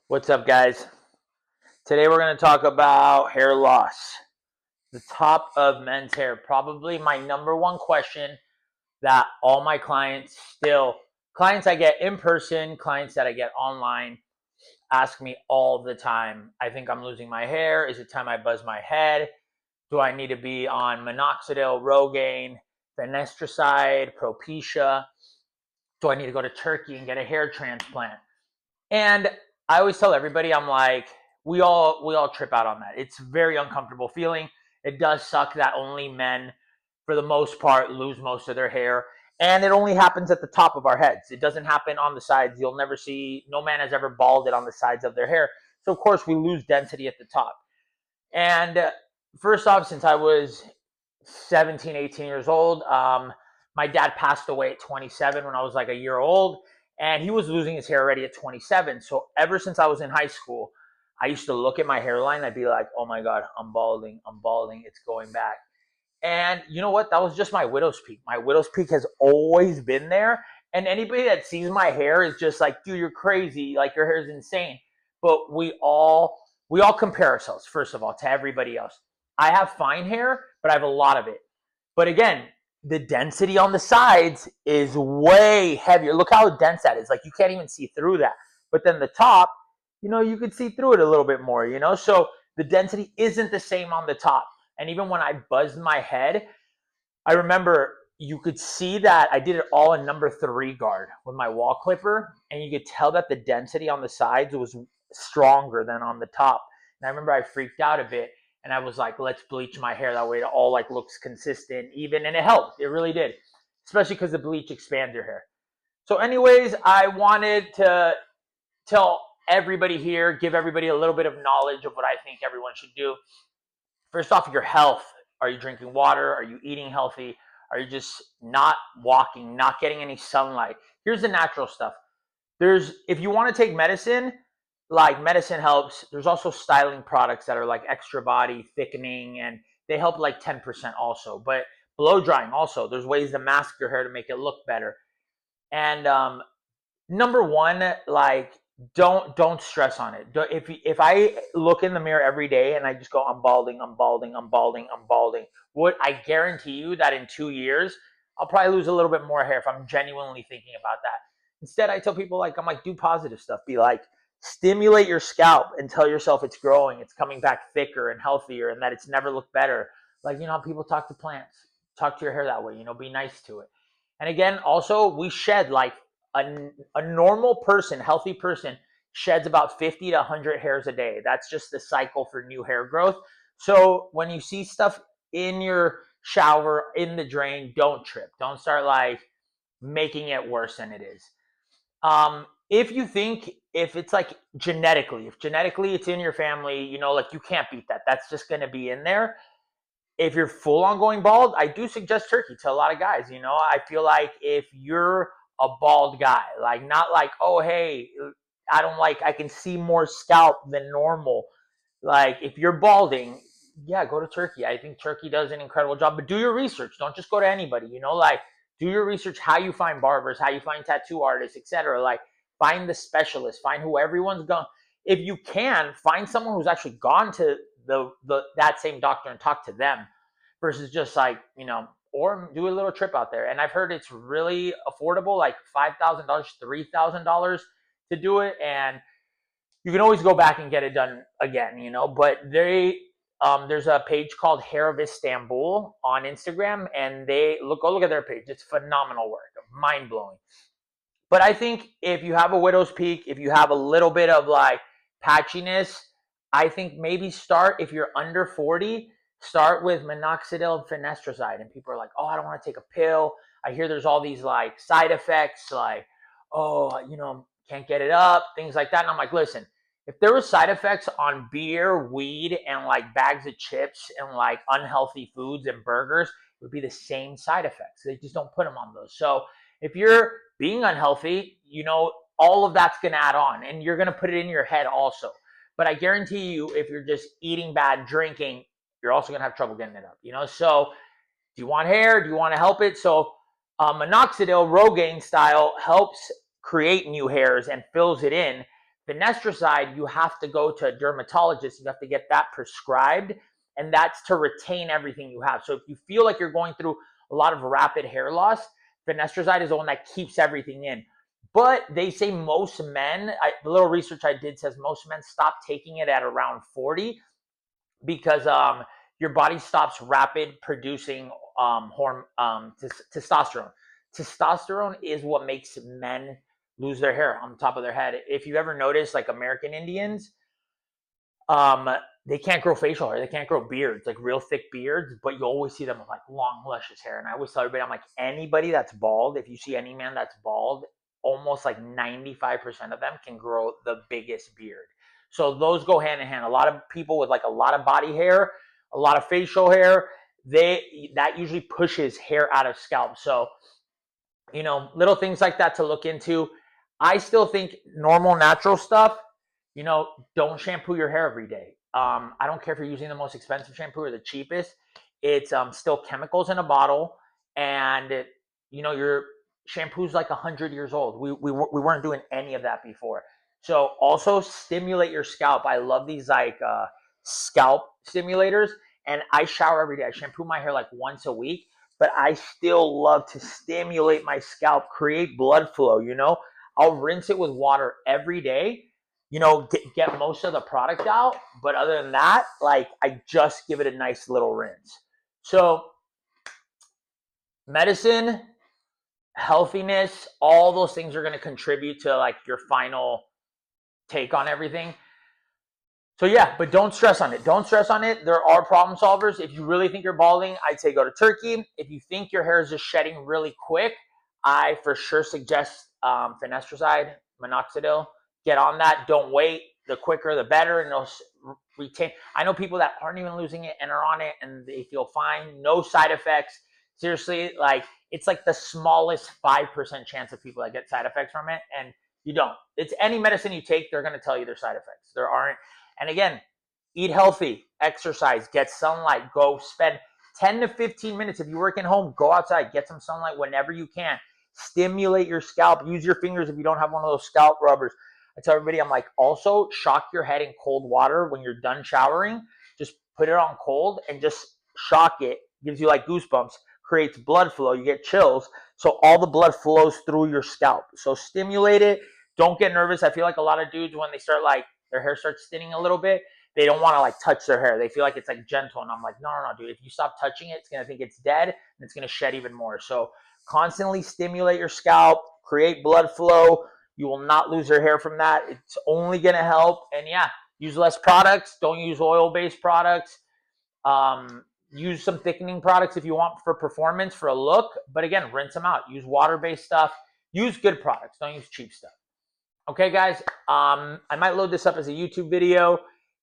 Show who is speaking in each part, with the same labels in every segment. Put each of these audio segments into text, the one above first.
Speaker 1: What's up, guys? Today we're going to talk about hair loss. The top of men's hair. Probably my number one question that all my clients I get in person, clients that I get online, ask me all the time. I think I'm losing my hair. Is it time I buzz my head? Do I need to be on Minoxidil, Rogaine, Finasteride, Propecia? Do I need to go to Turkey and get a hair transplant? And I always tell everybody, I'm like, we all trip out on that. It's a very uncomfortable feeling. It does suck that only men, for the most part, lose most of their hair. And it only happens at the top of our heads. It doesn't happen on the sides. You'll never see, no man has ever balded on the sides of their hair. So, of course, we lose density at the top. And first off, since I was 17, 18 years old, my dad passed away at 27 when I was like a year old, and he was losing his hair already at 27. So ever since I was in high school, I used to look at my hairline. I'd be like, oh my God, I'm balding. I'm balding. It's going back. And you know what? That was just my widow's peak. My widow's peak has always been there. And anybody that sees my hair is just like, dude, you're crazy. Like your hair is insane. But we all compare ourselves, first of all, to everybody else. I have fine hair, but I have a lot of it. But again, the density on the sides is way heavier. Look how dense that is. Like you can't even see through that. But then the top, you could see through it a little bit more. So the density isn't the same on the top. And even when I buzzed my head, I remember you could see that I did it all in number 3 guard with my wall clipper, and you could tell that the density on the sides was stronger than on the top. And I remember I freaked out a bit, and I was like, let's bleach my hair that way it all like looks consistent, even, and it helped. It really did, especially because the bleach expands your hair. So, anyways, I wanted to tell everybody here, give everybody a little bit of knowledge of what I think everyone should do. First off, your health. Are you drinking water? Are you eating healthy? Are you just not walking, not getting any sunlight? Here's the natural stuff. If you want to take medicine, like medicine helps, there's also styling products that are like extra body thickening, and they help like 10% also. But blow drying also, there's ways to mask your hair to make it look better. And number one, like don't stress on it. If I look in the mirror every day and I just go, I'm balding, I'm balding, I'm balding, I'm balding, what I guarantee you that in 2 years I'll probably lose a little bit more hair if I'm genuinely thinking about that. Instead, I tell people, like, I'm like, do positive stuff. Be like, stimulate your scalp and tell yourself it's growing, it's coming back thicker and healthier, and that it's never looked better. Like, how people talk to plants. Talk to your hair that way. Be nice to it. And again, also, we shed like a normal person, healthy person, sheds about 50 to 100 hairs a day. That's just the cycle for new hair growth. So when you see stuff in your shower, in the drain, don't trip. Don't start like making it worse than it is. If it's like if genetically it's in your family, like you can't beat that. That's just going to be in there. If you're full on going bald, I do suggest turkey to a lot of guys. I feel like if you're a bald guy, like not like, oh, hey, I can see more scalp than normal. Like if you're balding, yeah, go to Turkey. I think Turkey does an incredible job, but do your research. Don't just go to anybody, like do your research, how you find barbers, how you find tattoo artists, etc. Like find the specialist, find who everyone's gone. If you can, find someone who's actually gone to that same doctor and talk to them versus just like, or do a little trip out there. And I've heard it's really affordable, like $5,000, $3,000 to do it. And you can always go back and get it done again, but there's a page called Hair of Istanbul on Instagram, and go look at their page. It's phenomenal work, mind blowing. But I think if you have a widow's peak, if you have a little bit of like patchiness, I think maybe start, if you're under 40, start with minoxidil and finasteride. And people are like, oh, I don't want to take a pill. I hear there's all these like side effects, like, oh, can't get it up, things like that. And I'm like, listen, if there were side effects on beer, weed, and like bags of chips and like unhealthy foods and burgers, it would be the same side effects. They just don't put them on those. So if you're being unhealthy, all of that's going to add on, and you're going to put it in your head also. But I guarantee you, if you're just eating bad, drinking, you're also going to have trouble getting it up, So do you want hair? Do you want to help it? So minoxidil, Rogaine style, helps create new hairs and fills it in. Finasteride, you have to go to a dermatologist. You have to get that prescribed, and that's to retain everything you have. So if you feel like you're going through a lot of rapid hair loss, finasteride is the one that keeps everything in. But they say most men, the little research I did says most men stop taking it at around 40 because your body stops rapid producing testosterone. Testosterone is what makes men lose their hair on the top of their head. If you ever notice, like American Indians, um, they can't grow facial hair. They can't grow beards, like real thick beards, but you always see them with like long, luscious hair. And I always tell everybody, I'm like, anybody that's bald, if you see any man that's bald, almost like 95% of them can grow the biggest beard. So those go hand in hand. A lot of people with like a lot of body hair, a lot of facial hair, that usually pushes hair out of scalp. So, little things like that to look into. I still think normal, natural stuff, don't shampoo your hair every day. I don't care if you're using the most expensive shampoo or the cheapest. It's still chemicals in a bottle, and your shampoo's like 100 years old. We weren't doing any of that before. So also stimulate your scalp. I love these like scalp stimulators, and I shower every day. I shampoo my hair like once a week, but I still love to stimulate my scalp, create blood flow. I'll rinse it with water every day, get most of the product out. But other than that, like, I just give it a nice little rinse. So medicine, healthiness, all those things are going to contribute to like your final take on everything. So yeah, but don't stress on it. Don't stress on it. There are problem solvers. If you really think you're balding, I'd say go to Turkey. If you think your hair is just shedding really quick, I for sure suggest finasteride, minoxidil. Get on that. Don't wait. The quicker, the better, and they'll retain. I know people that aren't even losing it and are on it, and they feel fine. No side effects. Seriously, like, it's like the smallest 5% chance of people that get side effects from it, and you don't. It's any medicine you take, they're going to tell you there's side effects. There aren't. And again, eat healthy, exercise, get sunlight, go spend 10 to 15 minutes. If you work at home, go outside, get some sunlight whenever you can. Stimulate your scalp. Use your fingers if you don't have one of those scalp rubbers. I tell everybody, I'm like, also shock your head in cold water when you're done showering. Just put it on cold and just shock it. Gives you like goosebumps, creates blood flow. You get chills. So all the blood flows through your scalp. So stimulate it. Don't get nervous. I feel like a lot of dudes, when they start like, their hair starts thinning a little bit, they don't want to like touch their hair. They feel like it's like gentle. And I'm like, no, dude. If you stop touching it, it's going to think it's dead, and it's going to shed even more. So constantly stimulate your scalp, create blood flow. You will not lose your hair from that. It's only going to help. And yeah, use less products. Don't use oil-based products. Use some thickening products if you want for performance, for a look. But again, rinse them out. Use water-based stuff. Use good products. Don't use cheap stuff. Okay, guys, I might load this up as a YouTube video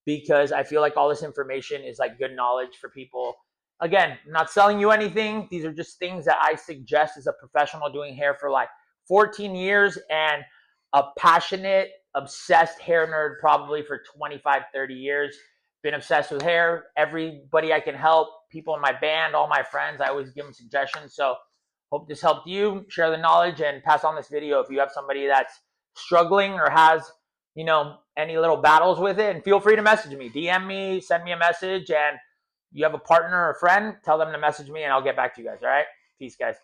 Speaker 1: because I feel like all this information is like good knowledge for people. Again, I'm not selling you anything. These are just things that I suggest as a professional doing hair for like 14 years and a passionate, obsessed hair nerd probably for 25, 30 years. Been obsessed with hair. Everybody I can help, people in my band, all my friends, I always give them suggestions. So hope this helped you. Share the knowledge and pass on this video if you have somebody that's struggling or has any little battles with it. And feel free to message me, DM me, send me a message. And you have a partner or a friend, tell them to message me and I'll get back to you guys. All right, peace, guys.